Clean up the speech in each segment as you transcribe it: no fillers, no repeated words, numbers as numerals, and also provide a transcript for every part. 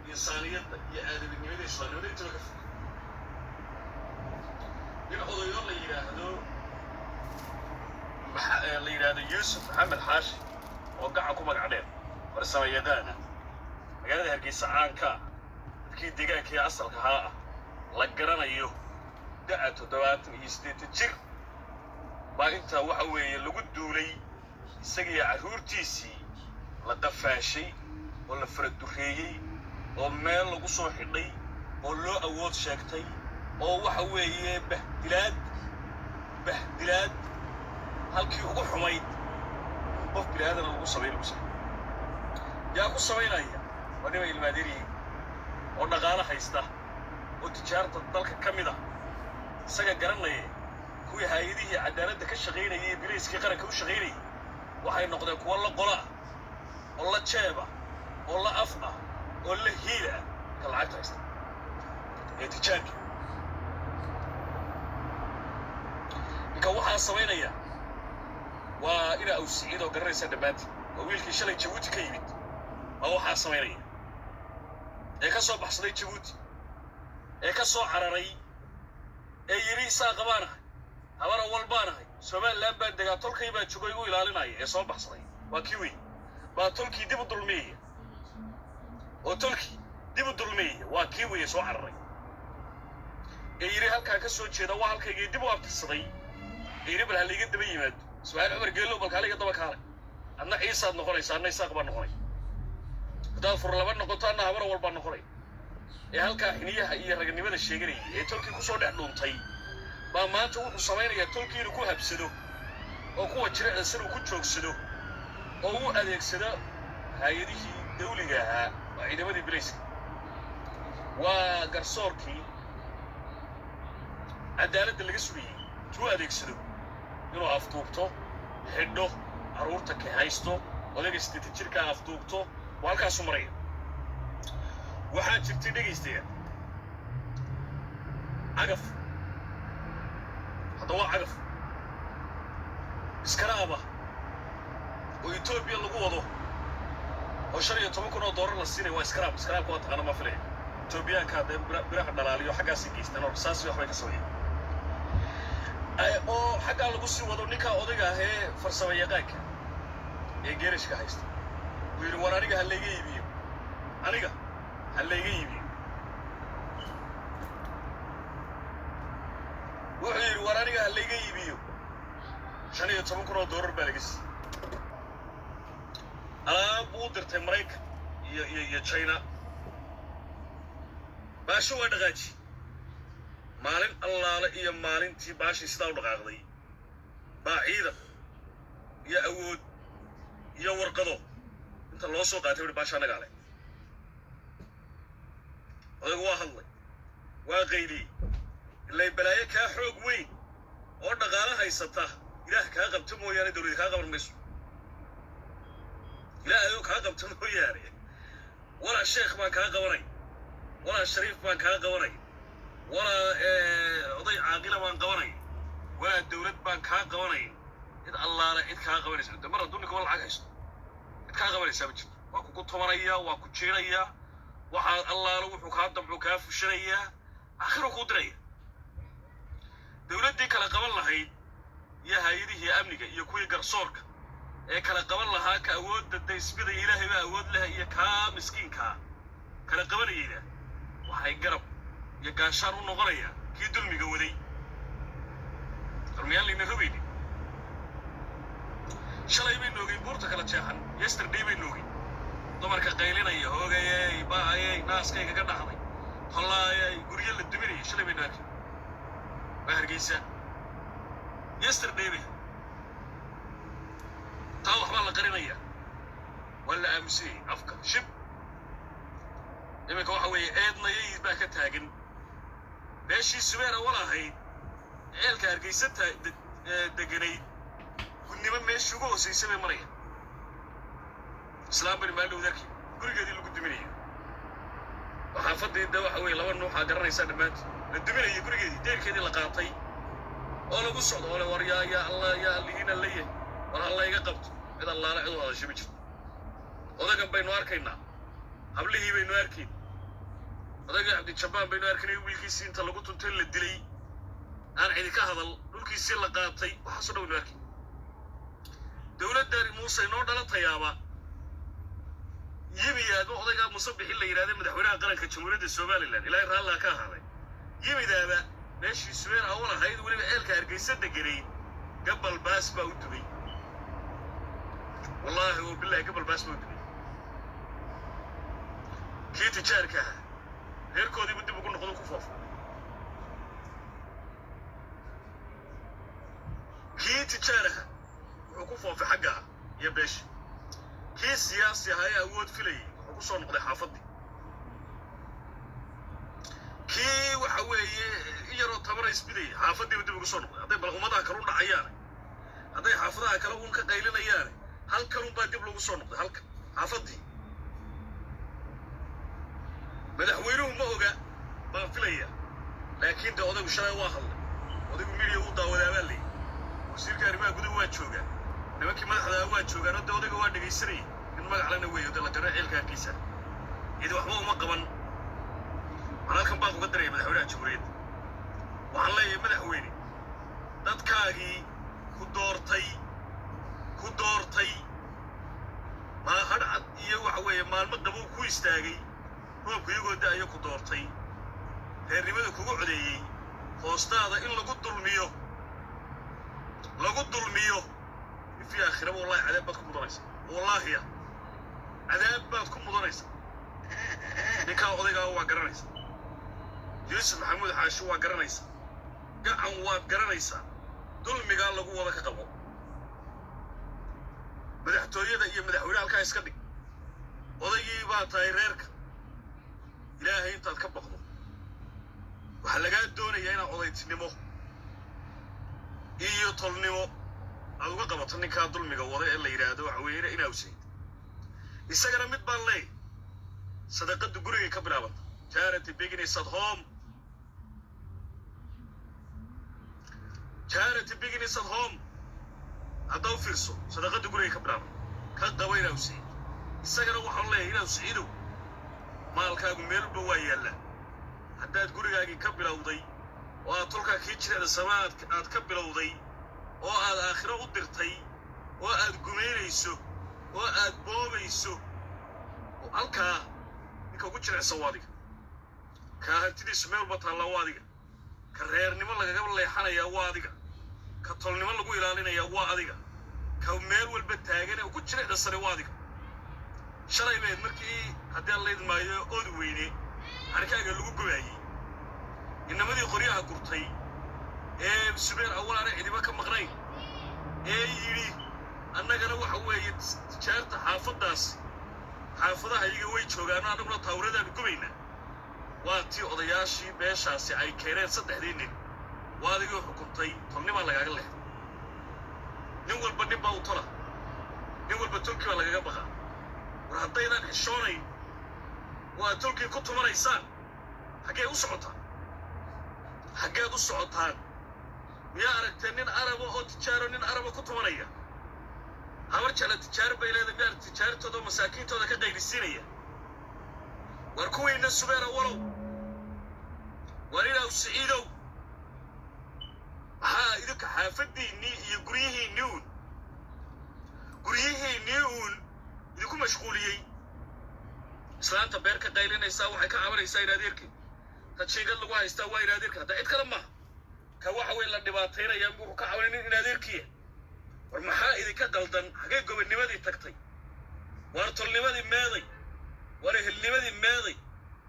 إنسانية يا آدم النبي إسلام ولا يتوقف ينقضوا يلا يراهدوا اللي يراهدوا يوسف محمد حاشي وقعكم مقعدين ورسم يدانا magaalada Hargeysa caanka dadkii deegaanka ee asalka ahaa la garanayo da'a 78 jir baa inta waxa weeye lagu duulay isaga caruurtiisii la qafaashay oo la faradureeyay oo meel lagu soo xidhay oo loo awood sheegtay oo waxa weeye bahdilaad halkii ugu xumayd qof bilaadan lagu sameeyo yaa ku sameynaya wadima ilmaadiri oo dhaqaale haysta oo tijaarta dalka kamida isaga garanaya kuwii hay'adihii cadaaladda ka shaqeynayay biliiskii qaranka u shaqeynayay waxay noqdeen kuwa la qola oo la jeeba oo la afna oo la hiila ka lacagta haysta ee tijaarka ninka waxaa sameynaya waa ina uu siciid oo garanaysa dhabaanti oo wiilkii shalay Jabuuti ka yimid oo waxaa sameynaya ee ka soo baxsaday Jabuuti ee ka soo cararay ee yiri saaqabaanahay habara walbaanahay Soomaaliland baa degaa tolkay baa joogay u ilaalinaya ee soo baxsaday waa kiwi baa tolkii dib u dulmeeyay oo tolkii dib u dulmeeyay waa kiwi soo cararay ee yiri halka ka soo jeeda waa halkayga dib u abtirsaday ee yiri bal haliga daba yimaado Ismaaciil Umar Geelo bal haliga daba kaale adna Ciise noqonaysa adna saaqaba noqonay دافر لبنا نقطنا هبرة والبنا نقولي هالك حنية هي رجنيمة الشجري تركي كسر عندهم طي ما تو سمين يا تركي ركوها بسدو أو كوا شرع سدو كتشوك سدو أو أديك سدو هايدي دولة جاها وعندما دي بريس وقرصوركي عدالة اللي جسوي تو أديك سدو ينو أفتوبتو هدو عرورتك هايستو ولا جستي أفتوبتو وهالكاس سمرية waxaa jirtay dhageystayaal cagaf hadda waa cagaf iskaraaba oo Ethiopia lagu wado oo $15,000 la siinay waa iskaraabka waa taqaana ma filay Ethiopia ka biraha dhalaaliyo xagaas geystaan oo saas wax way ka sameeyeen oo xaga lagu sii wado ninka odayga ah ee farsamo yaqaanka ee geerishka haysta wiil waraaniga haleega iibiyo aniga haleega iibiyo wiil waraaniga haleega iibiyo $15,000 baa laga siiyay alaab u dirtay Mareykan iyo China baasho waa dhaqaaji maalin allaale iyo maalintii baashi sidaa u dhaqaaqday baa ciidan iyo awood iyo warqado inta loo soo qaatay wixii baasha naga leh odagu waa hadlay waa qeyliyay ilaa balaayo kaa xoog weyn oo dhaqaale haysata ilaah kaa qabto mooyaane dawladda kaa qaban mayso ilaahay kaa qabto mooyaane wala sheekh baan kaa qabanay wala shariif baan kaa qabanay wala oday caaqila baan qabanay wala dawlad baan kaa qabanay id allaala id kaa qabanaysa mar adduunka wala lacag haysto id kaa qabanaysa ma jirto waa ku tobanaya waa ku jeeraya waxa allaala wuxuu kaa damcu kaa fushanaya akhiru ku diraya dawladdii kala qaban lahayd iyo hay'adihii amniga iyo kuwii garsoorka ee kala qaban lahaa ka awoodda daysbida ilaahay baa awood leh iyo kaa miskiinka kala qabanayayna waxay garab iyo gaashaan u noqonaya kii dulmiga waday dulmiyaalina rubayni shalay bay noogay buurta kala jeexan yesterday bay noogay dumarka qaylinaya hoogayay baayay naaskayga ka dhaxday hallaayay guryo la duminaya shalay bay noogay Hargeysa yesterday bay taa waxba la qarinaya wala amsi afka shib imika waxa weeye eednayay baa ka taagan beeshii subeera walahayd eelka Hargeysa deganay gudnimo meesha ugu hooseysay bay maraya islaam bari maal darki gurigeedii lagu duminaya waxa fadhiida waxa weeye laba nuuxa garanaysa dhamaad la duminaya gurigeedii deerkeedii la qaatay oo lagu socdo oo war ya Allah ya liina leeyahay war Allah iga qabto cid Allah la cid wada shibi jirto odagan baynu arkaynaa hablihii baynu arkayn odayga cabdijabbaan baynu arkanay wiilkiisii inta lagu tuntay la dilay aan cidi ka hadal dhulkiisii la qaatay waxaasoo dhan waynu arkay dowladdaani muuse inoo dhalatayaaba yimidaaba odaygaa muuse bixin la yidhahday madaxweynaha qaranka jamhuuriyadda somalilan ilaahay raallaa ka ahaaday yimidaaba meeshii subeer awal ahayd weliba eelka hargeysa deganay gabal baas baa u dubay wallaahi oo bilaahi gabal baas baa u dubay kii tijaarka ahaa reerkoodiibu dib ugu noqdo ku foofo kii tijaaraha wuxuu ku foofay xagga iyo beesha kii siyaasi ahaa ee awood filayay wuxuu ku soo noqday xaafaddii kii waxa weeye in yaroo tabana isbidayay xaafaddiibu dib ugu soo noqday hadday bal ummadaha kale u dhacayaane hadday xaafadaha kale uun ka qaylinayaane halkanun baa dib lagu soo noqday halka xaafaddii madaxweynuhu ma oga baan filaya laakiin dee odaygu shalay waa hadlay odaygu midiya u daawadaa baa layidhi wasiirka arrimaha gudaha waa joogaan nimankii madaxdaa waa joogaan oo dee odayga waa dhegaysanayay in magaclana weeyo dee la jaro ceelka hargeysa cidi waxba uma qaban waxaan halkan baan uga daraya madaxweynaha jamhuuriyadda waxaan leeyahay madaxweyne dadkaagii ku doortay maa hadhcad iyo waxa weeye maalmo qabow ku istaagay roobku iyagoo da'ayo ku doortay reernimada kugu codeeyey hoostaada in lagu dulmiyo ifii aakhiraba wallahi cadaab baad ku mudanaysa wallaahiya cadaab baad ku mudanaysa ninkaa odaygaa waa garanaysa yuusuf maxamuud xaashi waa garanaysa gacan waad garanaysaa dulmigaa lagu wada ka qabo madaxtooyada iyo madaxweyne halkaa iska dhig odaygii baa tahay reerka ilaahay intaad ka baqdo waxaa lagaa doonayaa inaad odaytinimo iyo tolnimo aad uga qabato ninkaa dulmiga wada ee la yidhaahdo waxa weeye inaa usayd isagana mid baan leey sadaqaddu gurigay ka bilaabanta charity begins at home hadda u fiirso sadaqaddu gurigay ka bilaabanta ka qaba inaa usayd isagana waxaan leeyahay inaa usayidow maalkaagu meel u dhow waa yaallaa haddaad gurigaagii ka bilowday oo aad tolkaa kii jireeda samaad aad ka bilowday oo aad aakhiro u dirtay oo aad gumaynayso oo aad boobayso oo halkaa ninka ugu jirecsan waa adiga kaa hantidiisu meel walba taallaa waa adiga ka reernimo lagaga leexanayaa waa adiga ka tolnimo lagu ilaalinayaa waa adiga ka meel walba taagan ee ugu jirecda sare waa adiga shalay beed markii haddii aan layd maayo ood weyne harkaaga lagu gubaayey inamadii qoryaha gurtay ee subeer awalaana cidiba ka maqnayn ee yidhi annagana waxa weeye tijaarta xaafadaha iyaga way joogaan annaguna taawradaanu gubaynaa waa tii odayaashii meeshaasi ay keeneen 3 nin waa adigii xukuntay tolnimaa lagaaga leexday nin walba nin baa u tola nin walba tolkii baa lagaga baqaa war haddaydan xishoonayn waa tolkii ku tumanaysaan xaggeed u socotaan miyaa aragtee nin araba oo tijaaro nin araba ku tumanaya habar jecla tijaaro bay leedahay miyaa tijaartooda oo masaakiintooda ka qaylisiinaya war kuwiina subeer awalow war inaa siciidow maxaa idinka xaafaddiinnii iyo guryihiinnii uun idinku mashquuliyey islaanta beer ka qaylinaysaa waxay ka cabanaysaa in adeerkii tajiigad lagu haystaa waa in adeerka hadda cid kale maaha ka waxa weyn la dhibaataynayaa wuxuu ka cabanay in adeerkiya war maxaa idinka qaldan xagee gobonnimadii tagtay war tolnimadii meeday war ehelnimadii meeday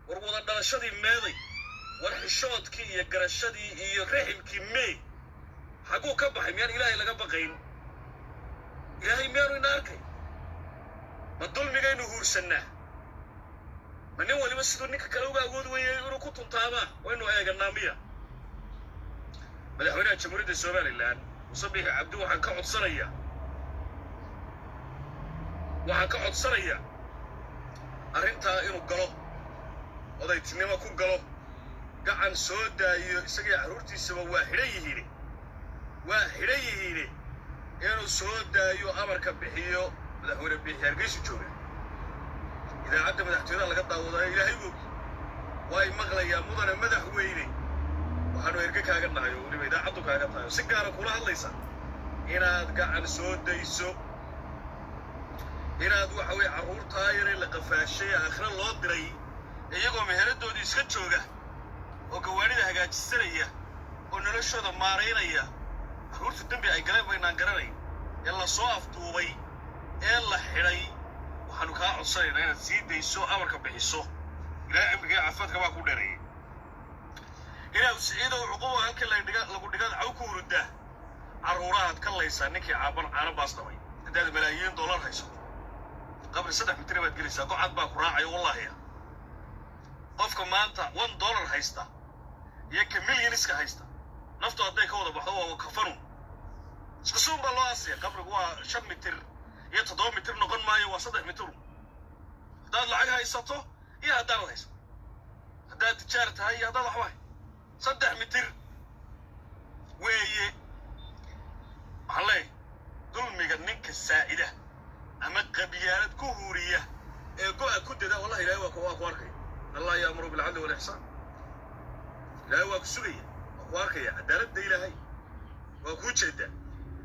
war wada dhalashadii meeday war xishoodkii iyo garashadii iyo riximkii mee xaguu ka baxay miyaan ilaahay laga baqayn ilaahay miyaanu ina arkay ma dulmigaynu huursannaa ma nin waliba siduu ninka kale uga awood weeyay inuu ku tuntaabaa waynu eeganaa miya madaxweynaha jamhuuriyadda somalilan muuse biixi cabdi waxaan ka codsanayaa arrintaa inuu galo odaytinimo ku galo gacan soo daayo isagii carruurtiisaba waa xidhan yihiine inuu soo daayo amarka bixiyo madaxweyne biixi hargeysu jooga idaacadda madaxtooyada laga daawadayo ilaahay og واي مغلى يا مدن مدح ويني وحنو يركا كاغا نايو وليبا idaacadu kaaga tahay si gaar ah kula hadlaysa inaad gacan soo dayso inaad waxa way carruurta yaray la qafaashay aakhira loo diray iyagoo meheradoodii iska jooga oo gawaanida hagaajisanaya oo noloshooda maareynaya carruurta dambi ay galeen baynaan garanayn ee la soo afduubay ee la xidhay waxaanu kaa codsanaynaa inaad sii dayso amarka bixiso ilaahay cimriga caafimaadka baa ku dheereeyay inaad siciidow cuquba halkii lagu dhigaad caw ku huruddaa carruurahaad ka laysaa ninkii caano baas dhabay haddaad malaayiin dollar haysato qabri 3 mitir baad gelaysaa gocad baa ku raacaya wallaahiya qofka maanta $1 haysta iyo ka milyaniska haysta naftu hadday ka wada baxdo waa kafanu isku suun baa loo aasaya qabrigu waa 5 mitir iyo 7 mitir noqon maayo waa 3 mitir haddaad lacag haysato iyo haddaad haysato haddaad tijaar tahay iyo haddaad waxba 3 mitir weeye waxaan leeyahay dulmiga ninka saa'ida ama qabyaalad ku huuriya ee go'a ku dada wallahi ilaahay waa ku arkaya allah yaamuru bilcadli walixsaan ilaahay waa ku sugaya waa ku arkaya cadaaladda ilaahay waa kuu jeedaa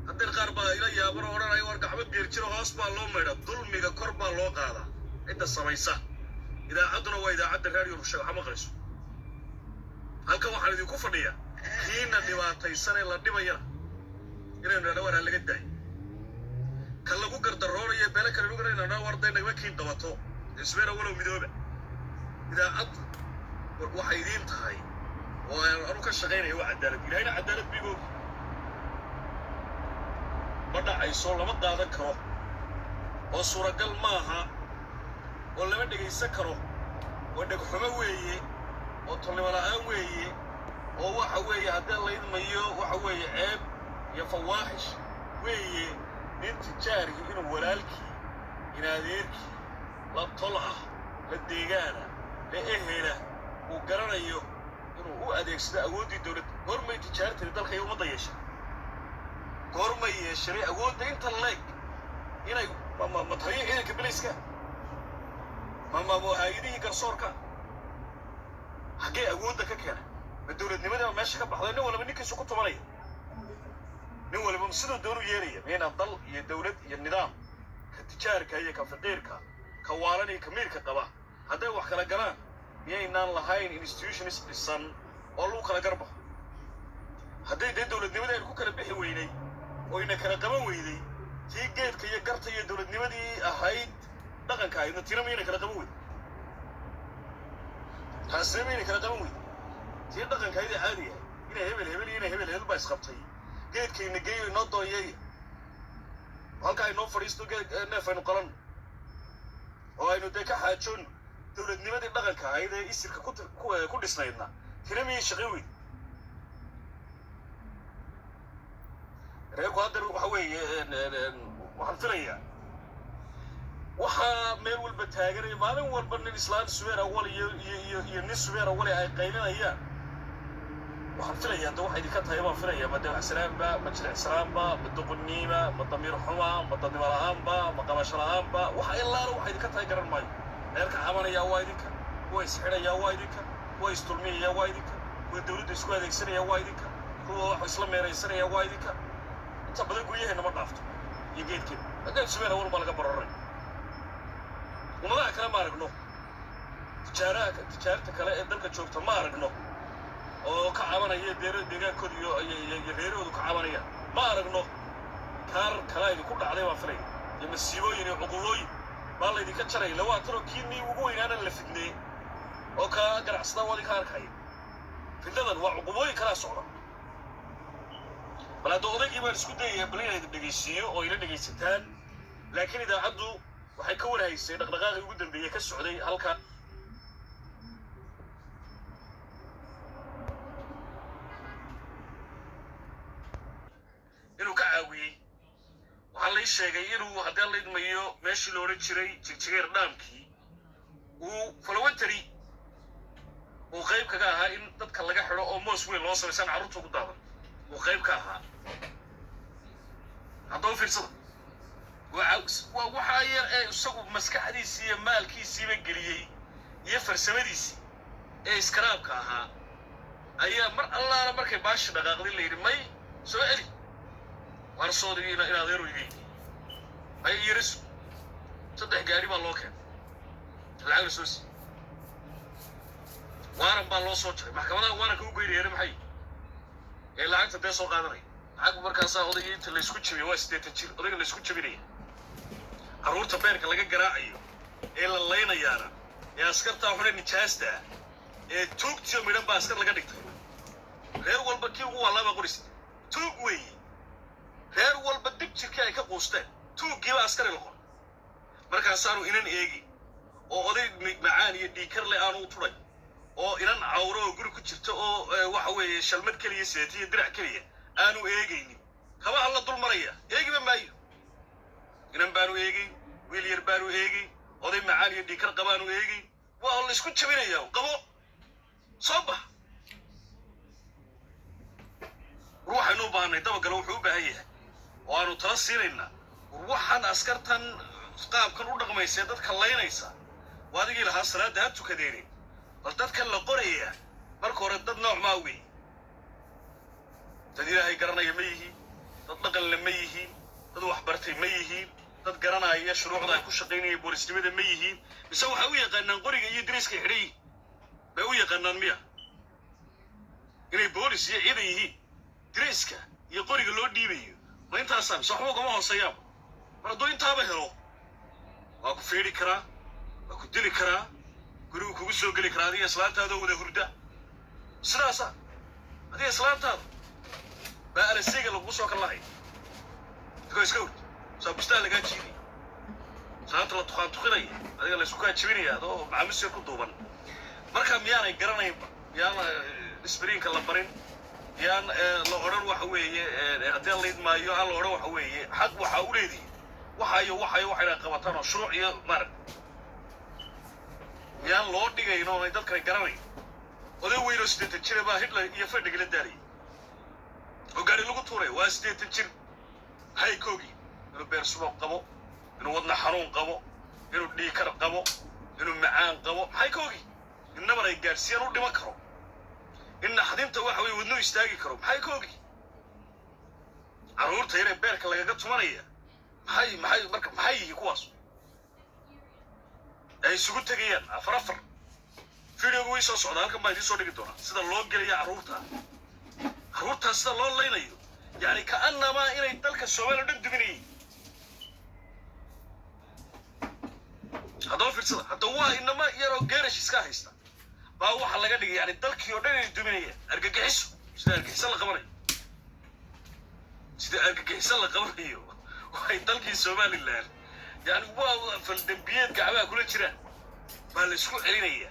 haddii qaar baa ila yaabano odhanaya war gacmo geer jiro hoos baa loo maydha dulmiga kor baa loo qaadaa cidda samaysa idaacadduna waa idaacadda raadiyo rusheeg waxa maqlayso halkan waxaan idinku fadhiyaa kiina dhibaataysan ee la dhibayana inaynu idhahno war ha laga daayo kan lagu gardaroonayo beele kale nugu inaynu warday nagma kiin qabato isbeera walow midooba idaacaddu waxay idiin tahay oo anu ka shaqaynaya waa cadaalad ilaahayna cadaalad bigoog ma dhacayso lama qaadan karo oo suuragal maaha oo lama dhegaysan karo oo dhegxumo weeye oo tolnimo la'aan weeye oo waxa weeye haddii la idmayo waxa weeye ceeb iyo fawaaxish weeye nin tijaarkii inuu walaalkii in adeerkii la tol ah la deegaana la ehela uu garanayo inuu u adeegsado awooddii dowladda goormay tijaartani dalka iyo ummadda yeeshay goormay yeeshay awoodda inta leeg inay mataliyo ciidanka biliska hay-adihii garsoorka حكي أقول لك كذا الدولة نمدها ماشي كبحضر نولا منك سكو تمرية نولا بمسدو الدولة يريه بين الضل الدولة النظام كتجارك هي كفقيرك كوالني كميرك طبعا هذا هو حكلا جران يعني نان لهاين institutions السن أولو كلا جربه هذا الدولة نمدها يكون كلا بحي ويني وإنك كلا جمع ويني تيجي كي جرت هي الدولة نمدي أهيد دقن كاي نتيرمي إنك كلا جمع ويني هاسميني كلا جمع ويني تيجي دقن كاي عادية هنا هبل بس خبطي جيت كي نجي نضو يي halka inoo fariisto neef aynu qalan oo aynu dee ka xaajoon dowladnimadii dhaqanka ahayd ee isirka ku dhisnaydna tiramii shaqo weyn reerku hadda waxa weeye waxaan filayaa waxaa meel walba taaganaya maalin walba nin islaan subeer awal iyo nin subeer awal ay qaylinayaan waxaan filayaa hadda waxay idinka tahay baan filayaa ma dawaac salaamba ma jilic salaamba ma doqonniima ma damiir xuma ma dadnimo la'aanba ma qabasho la'aanba waxa ilaalo waxay idinka tahay garan maayo reerka cabanaya waa idinka kuwa isxidhaya waa idinka kuwa istulmiyaya waa idinka kuwa dawladda isku adeegsanaya waa idinka kuwa wax isla meeraysanaya waa idinka inta badan guryaheena ma dhaafto iyo geedkeena haddaan subeer awal baa laga bararay ummadaha kale ma aragno tijaarta kale ee dalka joogta ma aragno oo ka cabanaya deegaankooda iyo reerahoodu ka cabanaya ma aragno kaar kale idinku dhacday baan filaya iyo masiibooyin iyo cuqubooyin baa laydinka jaray lawaatano kiinii ugu weynaana la fidneey oo ka ganacsada wadi ka arkaya fidnadan waa cuqubooyin kalaa socda bal hadda odaygii baan isku dayaya bal inay dhegaysiiyo oo ila dhegaysataan laakiin idaacaddu waxay ka warhaysay dhaqdhaqaaqii ugu dambeeyey ka socday halka inuu ka caawiyey waxaa lay sheegay inuu haddii la idmayo meeshii la odhan jiray jigjigeer dhaamkii uu falawantari uu qayb kaga ahaa in dadka laga xidho oo moos weyn loo samaysaan carruurta ugu daadan uu qayb ka ahaa haddaba fiirsada waa waxaa yar ee isagu maskaxdiisii iyo maalkiisiiba geliyey iyo farsamadiisii ee iskaraabka ahaa ayaa mar allaala markay baashi dhaqaaqday la yidhi may soo celi waar soodigiina inaad adeeru iga yidhi ay yirisu 3 gaari baa loo keenay lacag la soo siiyey waaran baa loo soo jaray maxkamadaha waaranka u geynayeen maxay ee lacagta dee soo qaadanaya lacag markaasaa odayga inta la isku jabiyo waa 80 jir odayga la isku jabinaya carruurta beerka laga garaacayo ee la laynayaana ee askartaa xune nijaasta ee tuugtiyo midhan baa askar laga dhigtay reer walba kii ugu wallaaba qorista tuug weeye reer walba dib jirkii ay ka quusteen tuuggiiba askari la qoray markaasaanu inan eegi oo oday macaan iyo dhiikar leh aanu u turay oo inan cawro oo guri ku jirta oo waxa weeye shalmad keliya seeti iyo dirac keliya aanu eegaynin kaba alla dul maraya eegiba maayo inan baanu eegayn wiil yar baanu eegayn oday macaan iyo dhiikar qabaanu eegayn waa la isku jabinayaa qabo soo bax ruuxaynu u baahnay dabagale wuxuu u baahan yahay oo aanu tala siinaynaa waxaan askartan qaabkan u dhaqmaysee dadka laynaysa waa adigii lahaa salaadda ha tukadeenin bal dadkan la qoraya marka hore dad nooc maa wey dad ilaahay garanaya ma yihiin dad dhaqanle ma yihiin dad waxbartay ma yihiin dad garanaya shuruucda ay ku shaqaynaya boolisnimada ma yihiin mise waxay u yaqaanaan qoriga iyo dariiska xidhan yihiin bay u yaqaanaan miya inay boolis iyo ciidan yihiin dariiska iyo qoriga loo dhiibayo ma intaasaa mise waxba ugama hooseeyaaba mar hadduu intaaba helo waa ku feedhi karaa waa ku dili karaa gurigu kugu soo geli karaa adiga islaantaadoo wada hurda sidaasa adiga islaantaada baa alaseyga lagugu soo kallahay adigoo iska hurda saabustaa lagaa jiiday islaanta la tuqinaya adiga la isku kaa jibinaya adoo macaamisir ku duuban marka miyaanay garanaynba miyaan isbiriinka la barin miyaan la odhan waxa weeye haddii layd maayo aan la odhan waxa weeye xaq waxaa u leedihi waxayna qabataan oo shuruuc iyo maarag miyaan loo dhigayn oo ay dadkana garanayn oday weynoo 80 jira baa Hitler iyo fadhiga la daarayay oo gaari lagu tuuray waa 80 jir haykoogi inuu beer subo qabo inuu wadna xanuun qabo inuu dhiikar qabo inuu macaan qabo haykoogi innabar ay gaarsiiyaan u dhima karo in naxdinta waxa way wadnu istaagi karo haykoogi carruurta yar ee beerka lagaga tumanaya maxay yihiin kuwaas ay isugu tegayaan afar fiidiyoogu way soo socdaa halkan baa idiin soo dhigi doonaa sida loo gelaya carruurtaa sida loo laynayo yani ka'annamaa inay dalka Soomaaliya dhan duminayeen haddaba fiirsada hadda waa inama yaroo geerash iska haysta baa waxa laga dhigay yani dalkii oo dhan inay duminayaan argagixiso sida argagixiso la qabanayo waxay dalkii Somaliland yani waa faldambiyeed gacmaha kula jiraan baa la isku celinaya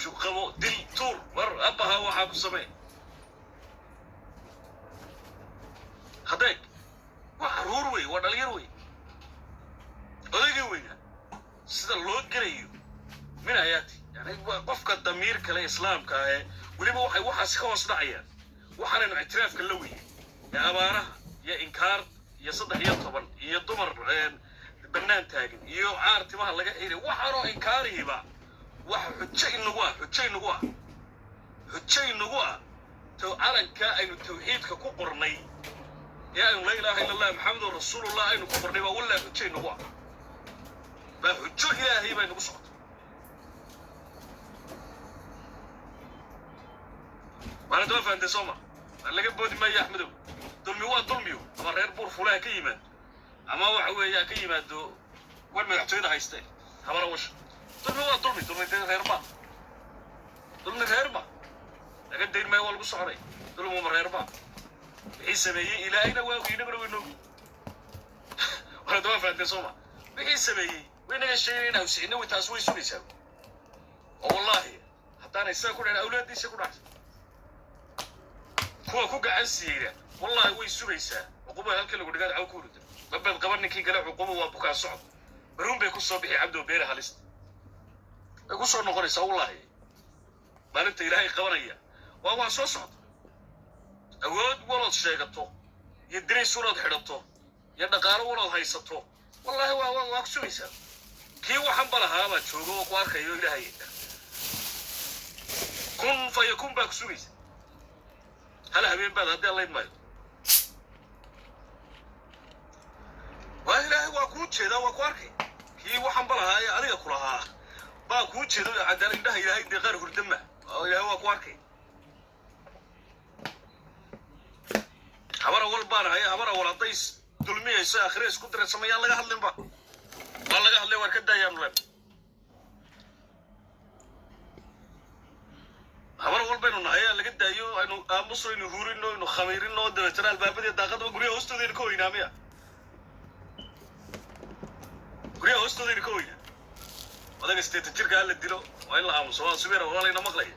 jug qabo dil tuur war abaha waxaa ku samee hadeeg waa carruur wey waa dhalinyar wey odaygii weyna sida loo gelayo min ayaati yani qofka damiir kale islaamka ah weliba waxay waxaas ka hoos dhacayaan waxaanaynu ictiraafka la weyey ee abaaraha iyo inkaar iyo 13 iyo dumar bannaan taagan iyo caar timaha laga xiray waxaanoo inkaarihiba waxa xujo inagu ah calanka aynu tawxiidka ku qornay ee aynu laa ilaaha illa allah maxamedun rasuulullah aynu ku qornay baa walaa xujo inagu ah baa xujo ilaahay bay nagu socotay waana daba fahamtay sooma laga boodi maayo axmedow dulmi waa dulmiyo ama reer buur fulaha ka yimaado ama waxa weeye ka yimaado war madaxtooyada hayste habara wash dulmi waa dulmi reer ma laga dayn maayo waa lagu soconay dulmi waa reer ma wixii sameeyey ilaahayna waa inaguna weyno waana daba fahamtay sooma wixii sameeyey waynaga sheegay inaa usicino way taas way sugaysaa oo wallahi haddaan isaga ku dhayn awlaadiisa ku dhacay kuwa ku gacan siiyeyna wallahi way sugaysaa cuquba halka lagu dhigaa caw ku urida babad qaban ninkii gala cuquba waa bukaan socod baruun bay ku soo bixi cabdo beere halista ay ku soo noqonaysaa wallahi maalinta ilaahay qabanaya waa soo socda awood walood sheegato iyo dariis walood xidhato iyo dhaqaalo walood haysato wallahi waa ku sugaysaa kii waxaan balahaabaa joogo oo ku arkayo ilaahay يكون باك سويس هلا حبيب بعد هدي الله يدمر وإلهي وأكون شيء ذا وأكواركي كي وحنبلها هاي أنا أكلها باكون شيء ذا عدالي ده إلهي دي غير هردمه إلهي وأكواركي habara walbaan haya habara waladays dulmiyaysa akhriye isku diray sameeyaan laga hadlin ba waa laga hadlay war ka daayaan leen habara walbaan haya laga daayo aynu aamuso inuu huurino inuu khamiirino dabeetana albaabada daaqada guriga hoostooda ka weynaamiya guriga hoostooda ka weyna wadaga steeta jirka la dilo waa in la aamuso waa subeera walaalina maqlay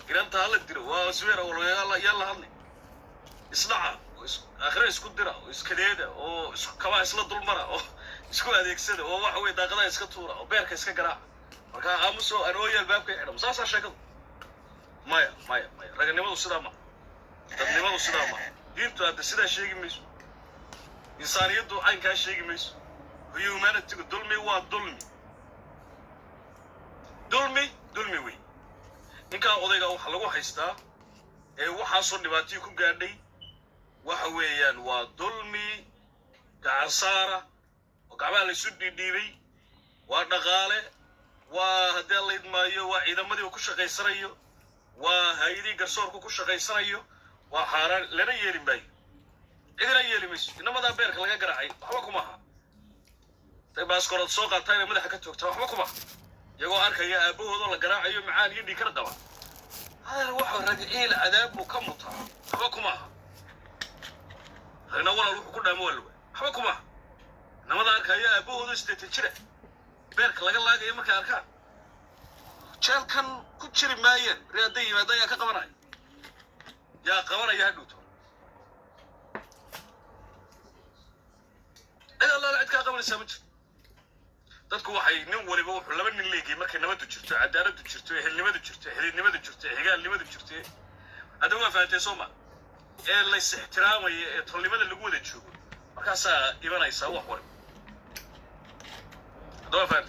iranta la dilo waa subeera walaalina yalla hadlay إصنعها آخره إسكت درا وإسكديده أو كمان إسلا دولمرة أو إسكو هذا يكسده أو واحد ويداقنا إسكتورة أو بيرك إسكجرا وكان أمسو أنا ويا الباب كي أنا مسافر شكل مايا رجعني ما دوسنا تبني ما دوسنا دين تو هذا سيدا شيء ميس إنسانية دو عين كاش شيء ميس humanity دولمي دولمي وي إنك أوديك أو حلقة حيستا وحصل نباتي كم قاعدي وحويان ودلمي كعصارة وكعمال يسود ديبي ونغالة وهذا اللي يدمايو وإذا ما دي وكش غيسريو وهايدي قرصور كوكش غيسريو وحاران لنا يلين باي إذا يلين مش إنما ده بيرك لقى قرعي وحبكم معها طيب أذكر السوق الثاني مدح كتوك وحبكم معها يقول أركا يا أبوه هذول قراعي معان يدي كرد دوا هذا روح الرجعي العذاب وكمطها حبكم معها هنا ولا روح كلها مولوه حبكم معها إنما ذاك يا أبوه هذا استتجره بيرك لقى الله جاي مكان أركان شال كان كتشري ماين رياضي ما ضيع كقمرة يا قمرة يا دوتو إلا الله لعد كقمرة سامج dadku waxay nin waliba wuxuu laba nin leeyahay markay nabadu jirto cadaaladu jirto ehelnimadu jirto ehelnimadu jirto higaalnimadu jirto hadda waa faantay Soomaa ee la is ixtiraamayo ee tolnimada lagu wada joogo markaas ibanaysa wax war doofan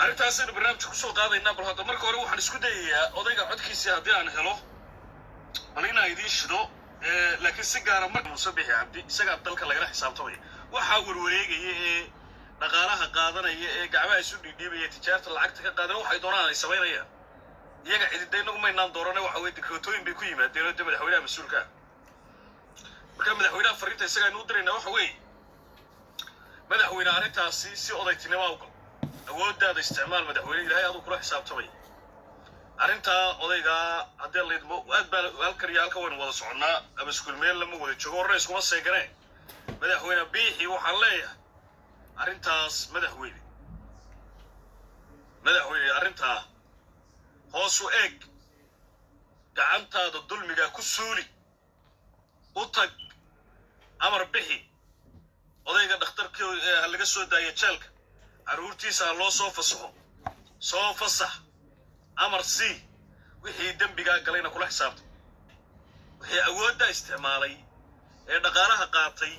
arrintaasina barnaamijku ku soo qaadayna bal hadda marka hore waxaan isku dayayaa odayga codkiisa haddii aan helo malina idin shido laakiin si gaar ah marka Musabbix Abdi isaga dalka laga xisaabtamay waxa warwareegaya ee dhaqaalaha qaadanaya ee gacmaha isu dhiibaya tijaarta lacagta ka qaadan waxay doonaan ay sameeyaan iyaga cididayna uma inaan dooranay waxa weey dikrooyin bay ku yimaadeen oo madaxweynaha mas'uulka marka madaxweynaha fariinta isaga inuu dirayna waxa weey madaxweynaha arrintaasi si odaytinimo u awoodda isticmaal madaxweynaha ilaahay aad kula xisaabtamay arrinta odayga hadii la idmo aad baa halkan halka weyn wada soconaa ama iskuul meel lama wada joogo ra'iis kuma seeganay madaxweynaha biixi waxaan leeyahay arrintaas madaxweyne arrintaa hoos u eeg gacantaada dulmiga ku suuli u tag amar bixi odayga dhakhtarka laga soo daayay jeelka caruurtiisa loo soo fasax amar si wixii dambiga galayna kula xisaabta wixii awoodda isticmaalay ee dhaqaalaha qaatay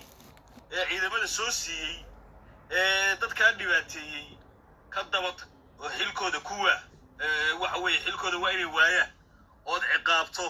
ee ciidamada soo siiyay dadka dhibaateeyay ka dabad oo xilkooda kuwa waxa weeye xilkooda waa inay waayaan oo ciqaabto